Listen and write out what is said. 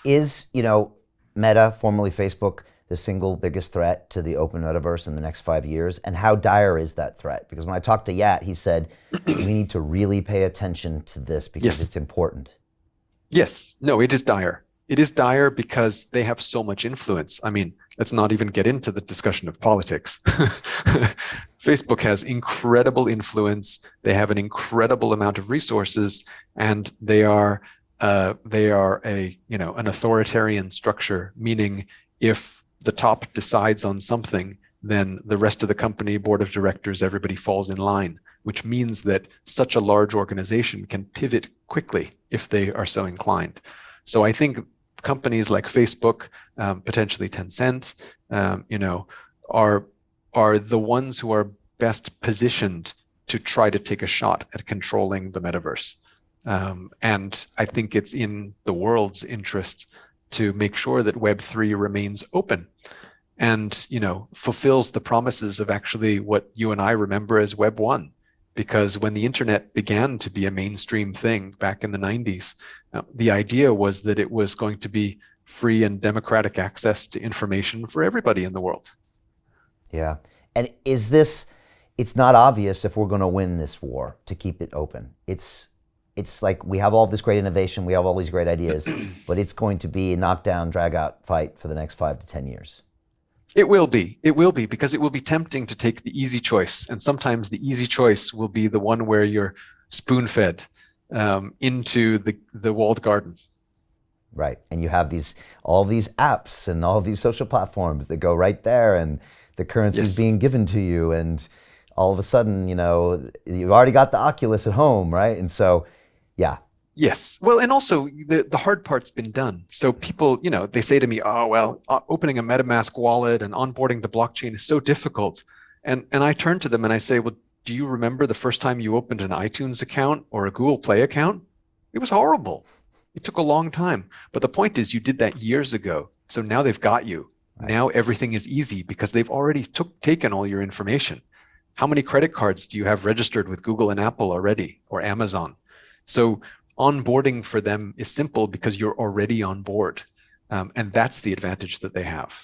Is, Meta, formerly Facebook, the single biggest threat to the open metaverse in the next 5 years? And how dire is that threat? Because when I talked to Yat, he said, we need to really pay attention to this because Yes. it's important. Yes. No, it is dire. It is dire because they have so much influence. I mean, let's not even get into the discussion of politics. Facebook has incredible influence. They have an incredible amount of resources, and they are an authoritarian structure, meaning if the top decides on something, then the rest of the company, board of directors, everybody falls in line, which means that such a large organization can pivot quickly if they are so inclined. So I think companies like Facebook, potentially Tencent, are the ones who are best positioned to try to take a shot at controlling the metaverse. And I think it's in the world's interest to make sure that Web3 remains open and, fulfills the promises of actually what you and I remember as Web 1. Because when the internet began to be a mainstream thing back in the 90s, the idea was that it was going to be free and democratic access to information for everybody in the world. Yeah. And it's not obvious if we're going to win this war to keep it open. It's like we have all this great innovation, we have all these great ideas, but it's going to be a knockdown, drag out fight for the next 5 to 10 years. It will be. It will be, because it will be tempting to take the easy choice. And sometimes the easy choice will be the one where you're spoon-fed into the walled garden. Right. And you have all these apps and all these social platforms that go right there, and the currency is being given to you. And all of a sudden, you've already got the Oculus at home, right? And so, yeah. Yes. Well, and also the hard part's been done. So people, they say to me, oh, well, opening a MetaMask wallet and onboarding to blockchain is so difficult. And I turn to them and I say, well, do you remember the first time you opened an iTunes account or a Google Play account? It was horrible. It took a long time. But the point is, you did that years ago. So now they've got you. Right. Now everything is easy because they've already taken all your information. How many credit cards do you have registered with Google and Apple already, or Amazon? So onboarding for them is simple because you're already on board. And that's the advantage that they have.